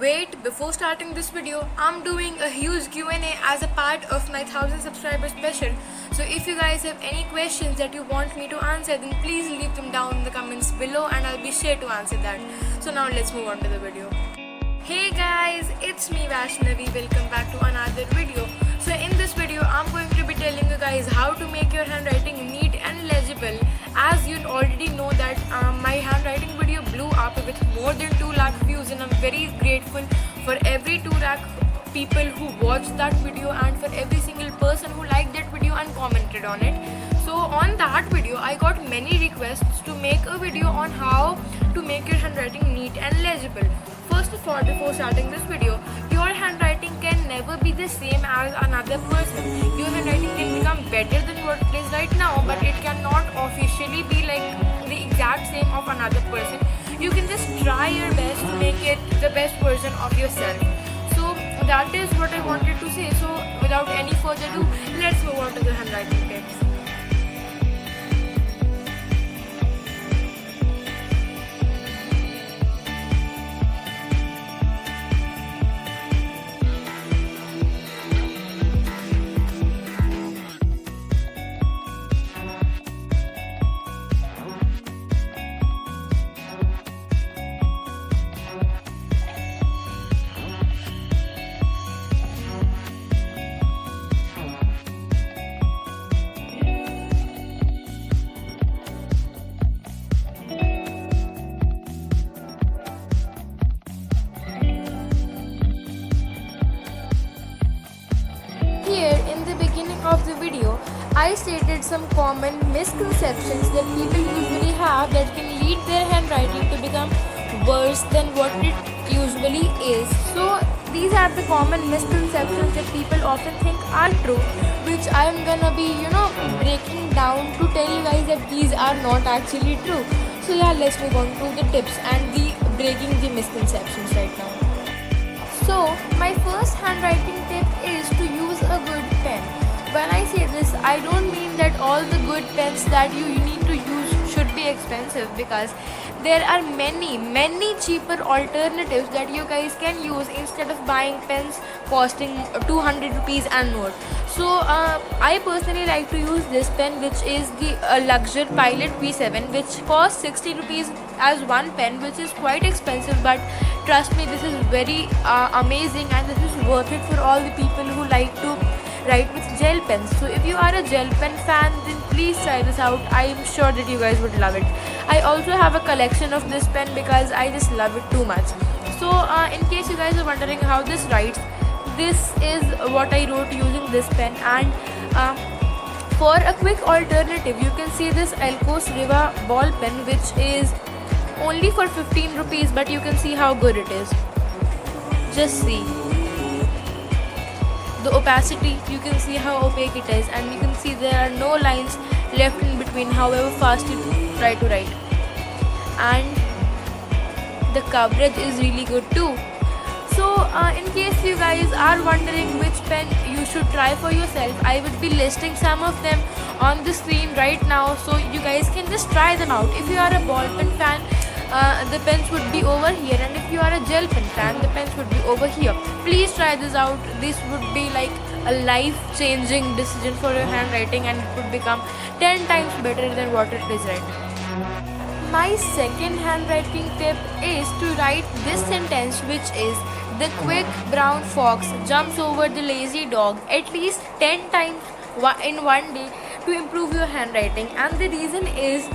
Wait, before starting this video, I'm doing a huge Q&A as a part of my 1000 subscribers special. So if you guys have any questions that you want me to answer, then please leave them down in the comments below and I'll be sure to answer that. So now let's move on to the video. Hey guys, it's me Vaishnavi. Welcome back to another video. So in this video, I'm going to be telling you guys how to make your handwriting neat and legible. As you already know that my handwriting video blew up with more than 2 lakh views, and I'm very grateful for every 2 lakh people who watched that video and for every single person who liked that video and commented on it. So on that video, I got many requests to make a video on how to make your handwriting neat and legible. First of all, before starting this video, your handwriting can never be the same as another person. Your handwriting can become better than what it is right now, but it cannot officially be like the exact same of another person. You can just try your best to make it the best version of yourself. So that is what I wanted to say. So without any further ado, let's move on to the handwriting tips. Here in the beginning of the video, I stated some common misconceptions that people usually have that can lead their handwriting to become worse than what it usually is. So these are the common misconceptions that people often think are true, which I am gonna be breaking down to tell you guys that these are not actually true. So yeah, let's move on to the tips and the breaking the misconceptions right now. So my first handwriting tip is to use a good pen. When I say this, I don't mean that all the good pens that you need to use should be expensive, because there are many cheaper alternatives that you guys can use instead of buying pens costing 200 rupees and more. So I personally like to use this pen, which is the Luxor Pilot V7, which costs 60 rupees as one pen, which is quite expensive, but trust me, this is very amazing and this is worth it for all the people who like to write with gel pens. So if you are a gel pen fan, then please try this out. I am sure that you guys would love it. I also have a collection of this pen because I just love it too much. So in case you guys are wondering how this writes, this is what I wrote using this pen. And for a quick alternative, you can see this Elcos Riva ball pen, which is only for 15 rupees, but you can see how good it is. Just see the opacity, you can see how opaque it is, and you can see there are no lines left in between however fast you try to write, and the coverage is really good too. So in case you guys are wondering which pen you should try for yourself, I would be listing some of them on the screen right now, so you guys can just try them out. If you are a ball pen fan, the pens would be over here, and if you are a gel pen fan, the pens would be over here. Please try this out. This would be like a life-changing decision for your handwriting, and it would become 10 times better than what it is right now. My second handwriting tip is to write this sentence, which is: the quick brown fox jumps over the lazy dog at least 10 times in one day to improve your handwriting. And the reason is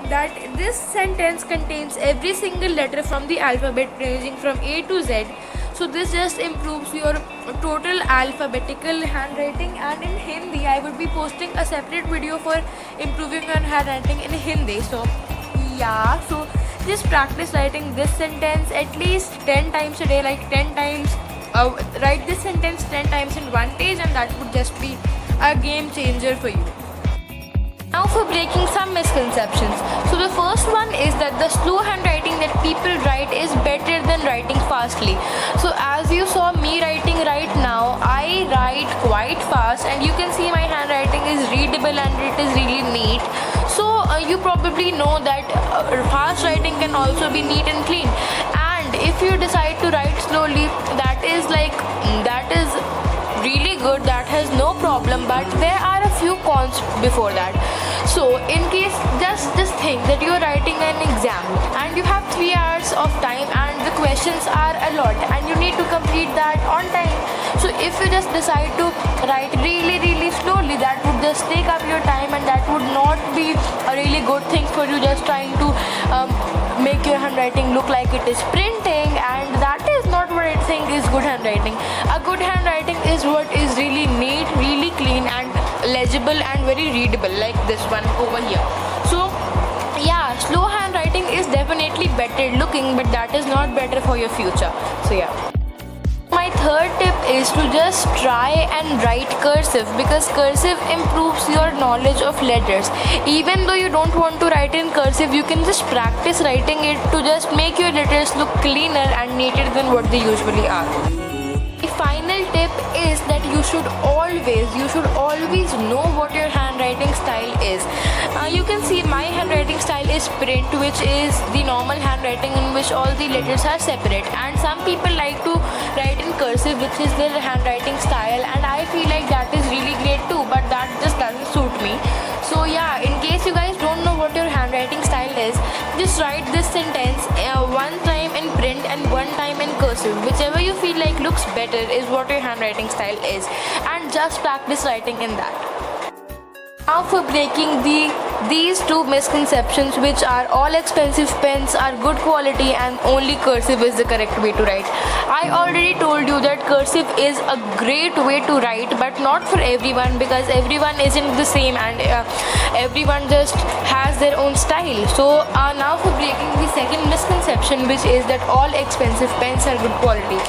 that this sentence contains every single letter from the alphabet ranging from A to Z. So this just improves your total alphabetical handwriting. And in Hindi, I would be posting a separate video for improving your handwriting in Hindi. So yeah, so just practice writing this sentence at least 10 times a day, like 10 times. Write this sentence 10 times in one page, and that would just be a game changer for you. Now for breaking some misconceptions. So the first one is that the slow handwriting that people write is better than writing fastly. So as you saw me writing right now, I write quite fast, and you can see my handwriting is readable and it is really neat. So you probably know that fast writing can also be neat and clean. And if you decide to write slowly, but there are a few cons before that. So in case, just think that you're writing an exam and you have 3 hours of time and the questions are a lot and you need to complete that on time. So if you just decide to write really slowly, that would just take up your time and that would not be a really good thing for you, just trying to make your handwriting look like it is printing, and that is not what I think is good handwriting. A good handwriting is what is really neat, really clean and legible and very readable, like this one over here. So yeah, slow handwriting is definitely better looking, but that is not better for your future. So yeah. My third tip is to just try and write cursive, because cursive improves your knowledge of letters. Even though you don't want to write in cursive, you can just practice writing it to just make your letters look cleaner and neater than what they usually are. The final tip is that you should always know what your handwriting style is. You can see my handwriting style is print, which is the normal handwriting in which all the letters are separate, and some people like to write in cursive, which is their handwriting style, and I feel like that is really great too, but that just doesn't suit me. So yeah, in case you guys don't know what your handwriting style is, just write this sentence one time in print and one time in cursive. Whichever you feel like looks better is what your handwriting style is, and just practice writing in that. Now for breaking these two misconceptions, which are all expensive pens are good quality and only cursive is the correct way to write. I already told you that cursive is a great way to write, but not for everyone, because everyone isn't the same and everyone just has their own style. So now for breaking the second misconception, which is that all expensive pens are good quality.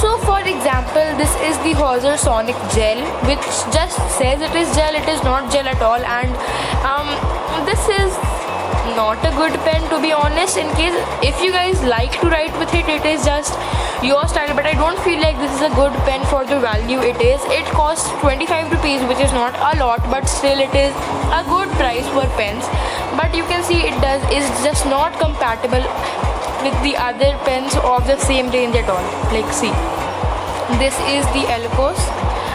So for example, this is the Hauser Sonic Gel, which just says it is gel, it is not gel at all, and this is not a good pen, to be honest. In case if you guys like to write with it, it is just your style, but I don't feel like this is a good pen for the value it is. It costs 25 rupees, which is not a lot, but still it is a good price for pens. But you can see is just not compatible with the other pens of the same range at all. Like see, this is the Elcos.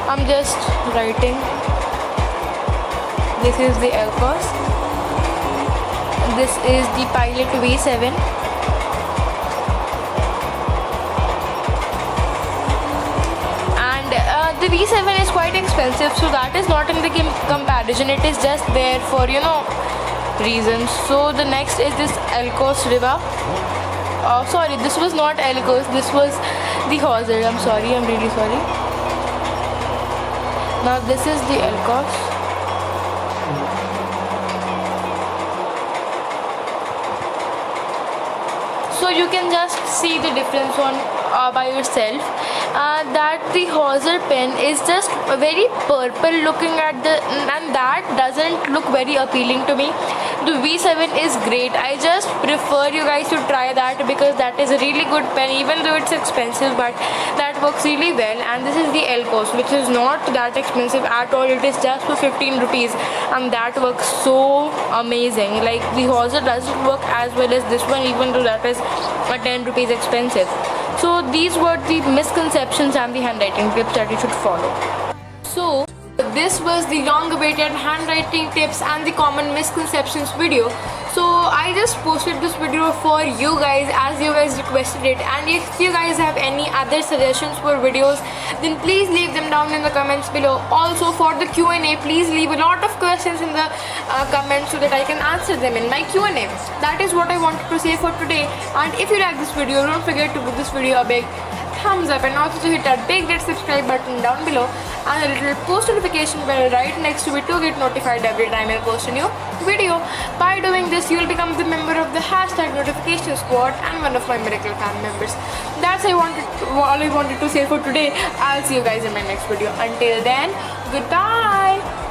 I'm just writing. This is the Elcos. This is the Pilot V7. And the V7 is quite expensive, so that is not in the comparison. It is just there for reasons. So the next is this Elcos Riva. Sorry, this was not Elcos, this was the Hauser. I'm sorry, I'm really sorry. Now this is the Elcos. So you can just see the difference on by yourself. That the Hauser pen is just very purple looking and that doesn't look very appealing to me. The V7 is great. I just prefer you guys to try that, because that is a really good pen, even though it's expensive, but that works really well. And this is the Elcos, which is not that expensive at all. It is just for 15 rupees and that works so amazing. Like the Hauser doesn't work as well as this one, even though that is 10 rupees expensive. So these were the misconceptions and the handwriting tips that you should follow. So this was the long awaited handwriting tips and the common misconceptions video. So I just posted this video for you guys as you guys requested it, and if you guys have any other suggestions for videos, then please leave them down in the comments below. Also for the Q&A, please leave a lot of questions in the comments so that I can answer them in my Q&A. That is what I wanted to say for today, and if you like this video, don't forget to give this video a big thumbs up, and also to hit that big red subscribe button down below and a little post notification bell right next to it to get notified every time I post a new video. By doing this, you will become the member of the hashtag notification squad and one of my Miracle fan members. That's all I wanted to say for today. I'll see you guys in my next video. Until then, goodbye.